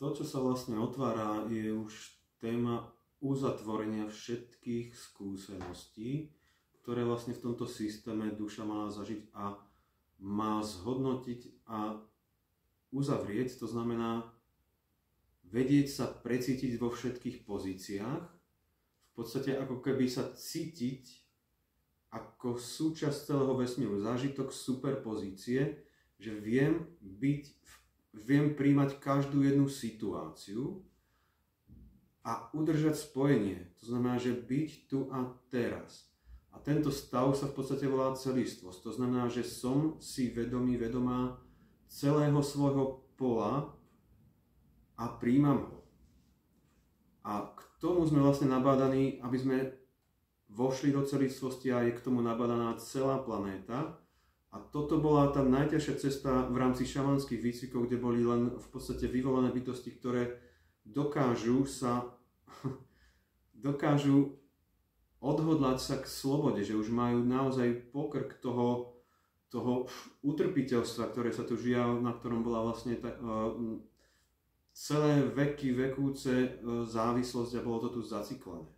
To, čo sa vlastne otvára, je už téma uzatvorenia všetkých skúseností, ktoré vlastne v tomto systéme duša mala zažiť a má zhodnotiť a uzavrieť. To znamená vedieť sa precítiť vo všetkých pozíciách, v podstate ako keby sa cítiť ako súčasť celého vesmíru, zážitok superpozície, že viem príjmať každú jednu situáciu a udržať spojenie. To znamená, že byť tu a teraz. A tento stav sa v podstate volá celistvosť. To znamená, že som si vedomá celého svojho pola a príjmam ho. A k tomu sme vlastne nabádaní, aby sme vošli do celistvosti a je k tomu nabádaná celá planéta. A toto bola tá najťažšia cesta v rámci šamanských výcvikov, kde boli len v podstate vyvolené bytosti, ktoré dokážu odhodlať sa k slobode, že už majú naozaj pokrk toho utrpiteľstva, ktoré sa tu žia, na ktorom bola vlastne celé vekúce závislosť a bolo to tu zaciklené.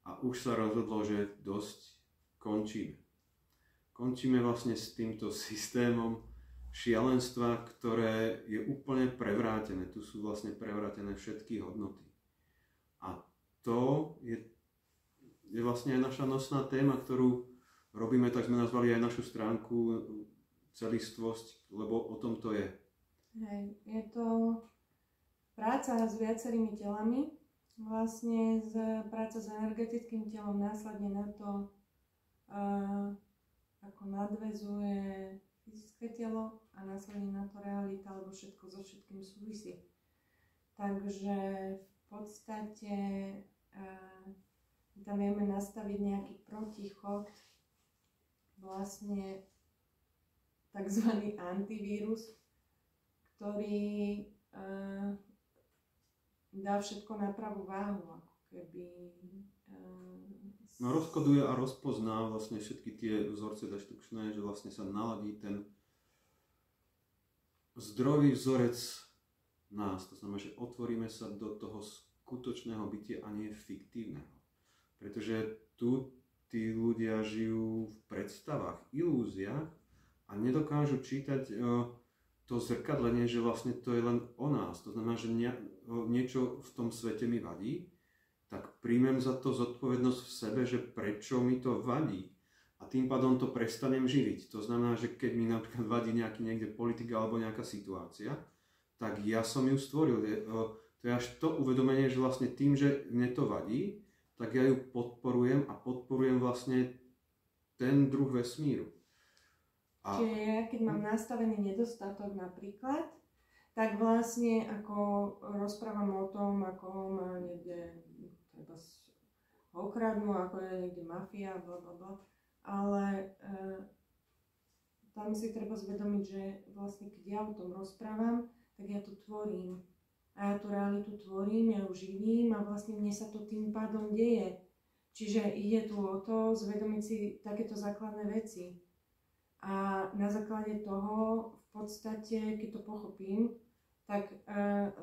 A už sa rozhodlo, že dosť končíme. Končíme vlastne s týmto systémom šialenstva, ktoré je úplne prevrátené. Tu sú vlastne prevrátené všetky hodnoty. A to je vlastne aj naša nosná téma, ktorú robíme, tak sme nazvali aj našu stránku celistvosť, lebo o tom to je. Hej, je to práca s viacerými telami, vlastne práca s energetickým telom, následne na to, ako nadväzuje fyzické telo a následne na to realita, alebo všetko so všetkým súvisí. Takže v podstate tam vieme nastaviť nejaký protichod, vlastne takzvaný antivírus, ktorý dá všetko na pravú váhu, ako keby... No rozkoduje a rozpozná vlastne všetky tie vzorce deštrukčné, že vlastne sa naladí ten zdrový vzorec nás. To znamená, že otvoríme sa do toho skutočného bytia a nie fiktívneho. Pretože tu tí ľudia žijú v predstavách, ilúziách a nedokážu čítať to zrkadlenie, že vlastne to je len o nás. To znamená, že niečo v tom svete mi vadí, tak príjmem za to zodpovednosť v sebe, že prečo mi to vadí. A tým pádom to prestanem živiť. To znamená, že keď mi napríklad vadí nejaký niekde politika alebo nejaká situácia, tak ja som ju stvoril. To je až to uvedomenie, že vlastne tým, že mne to vadí, tak ja ju podporujem a podporujem vlastne ten druh vesmíru. Čiže ja, keď mám nastavený nedostatok napríklad, tak vlastne ako rozprávam o tom, ako ma niekde treba okradnú, ako je niekde mafia, blablabla. Ale tam si treba zvedomiť, že vlastne keď ja o tom rozprávam, tak ja to tvorím. A ja tú realitu tvorím, ja ju živím a vlastne mne sa to tým pádom deje. Čiže ide tu o to zvedomiť si takéto základné veci. A na základe toho v podstate, keď to pochopím, tak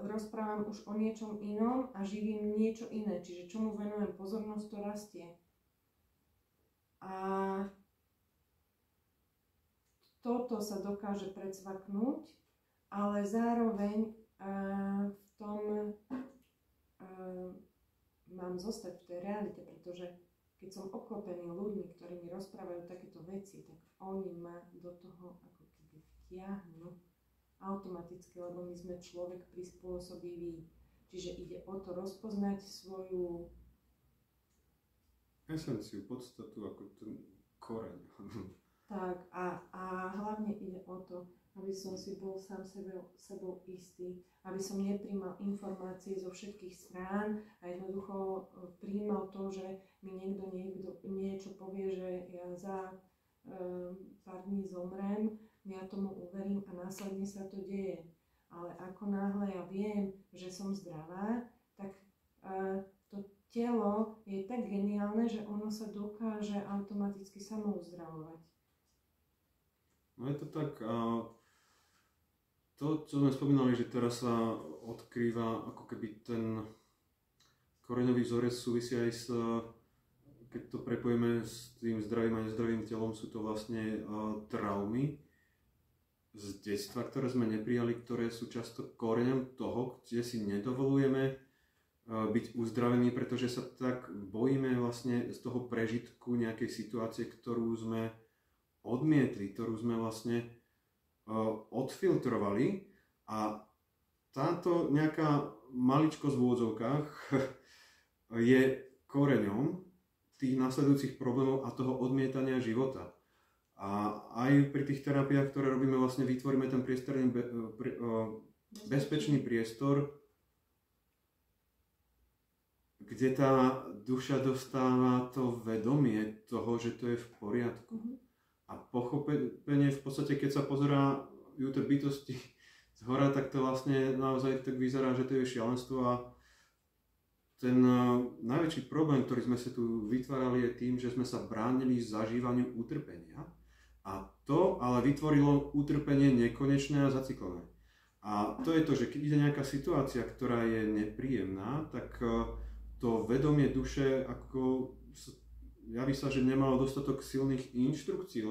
rozprávam už o niečom inom a živím niečo iné. Čiže čomu venujem pozornosť, to rastie. A toto sa dokáže predsvaknúť, ale zároveň v tom mám zostať v tej realite, pretože keď som obklopený ľuďmi, ktorí mi rozprávajú takéto veci, tak oni ma do toho ako keby vtiahnu automaticky, lebo my sme človek prispôsobivý. Čiže ide o to rozpoznať svoju esenciu, podstatu, ako ten koreň. Tak a hlavne ide o to, aby som si bol sám sebou istý, aby som nepríjmal informácie zo všetkých strán a jednoducho príjmal to, že mi niekto niečo povie, že ja za pár dní zomrem, ja tomu uverím a následne sa to deje. Ale ako náhle ja viem, že som zdravá, tak to telo je tak geniálne, že ono sa dokáže automaticky samo uzdravovať. No je to tak, to, čo sme spomínali, že teraz sa odkrýva ako keby ten koreňový vzorec súvisí aj s, keď to prepojíme s tým zdravým a nezdravým telom, sú to vlastne traumy z detstva, ktoré sme neprijali, ktoré sú často koreňom toho, kde si nedovolujeme byť uzdravení, pretože sa tak bojíme vlastne z toho prežitku nejakej situácie, ktorú sme odmietli, ktorú sme vlastne odfiltrovali, a táto nejaká maličkosť v úvodzovkách je koreňom tých nasledujúcich problémov a toho odmietania života. A aj pri tých terapiách, ktoré robíme, vlastne vytvoríme ten priestorný bezpečný priestor, kde tá duša dostáva to vedomie toho, že to je v poriadku. A pochopenie v podstate, keď sa pozerajú tie bytosti z hora, tak to vlastne naozaj tak vyzerá, že to je šialenstvo. A ten najväčší problém, ktorý sme sa tu vytvárali, je tým, že sme sa bránili zažívaniu utrpenia. A to ale vytvorilo utrpenie nekonečné a zaciklené. A to je to, že keď ide nejaká situácia, ktorá je nepríjemná, tak to vedomie duše ako javí sa, že nemalo dostatok silných inštrukcií,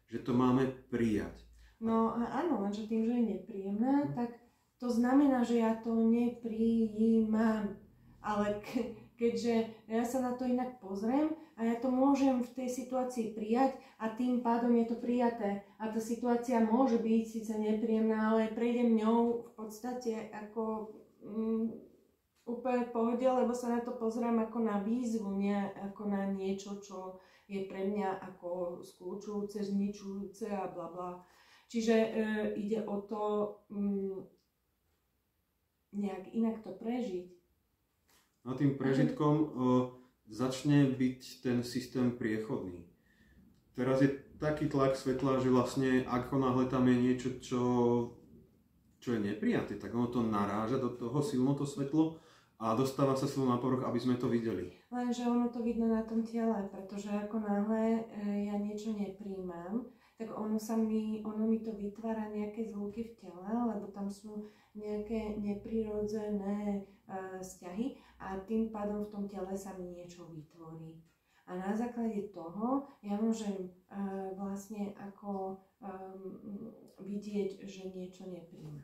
že to máme prijať. No áno, lenže tým, že je nepríjemná, tak to znamená, že ja to neprijímam. Ale keďže ja sa na to inak pozriem a ja to môžem v tej situácii prijať a tým pádom je to prijaté. A tá situácia môže byť síce nepríjemná, ale prejdem ňou v podstate ako úplne v pohode, lebo sa na to pozerám ako na výzvu, nie ako na niečo, čo je pre mňa ako skľúčujúce, zničujúce a bla bla. Čiže ide o to nejak inak to prežiť. A tým prežitkom začne byť ten systém priechodný. Teraz je taký tlak svetla, že vlastne ako náhle tam je niečo, čo je neprijaté, tak ono to naráža do toho silno to svetlo a dostáva sa silno na povrch, aby sme to videli. Lenže ono to vidno na tom tele, pretože ako náhle ja niečo nepríjmam, tak ono mi to vytvára nejaké zvuky v tele, lebo tam sú nejaké neprirodzené vzťahy a tým pádom v tom tele sa mi niečo vytvorí. A na základe toho ja môžem vlastne ako vidieť, že niečo nepríjma.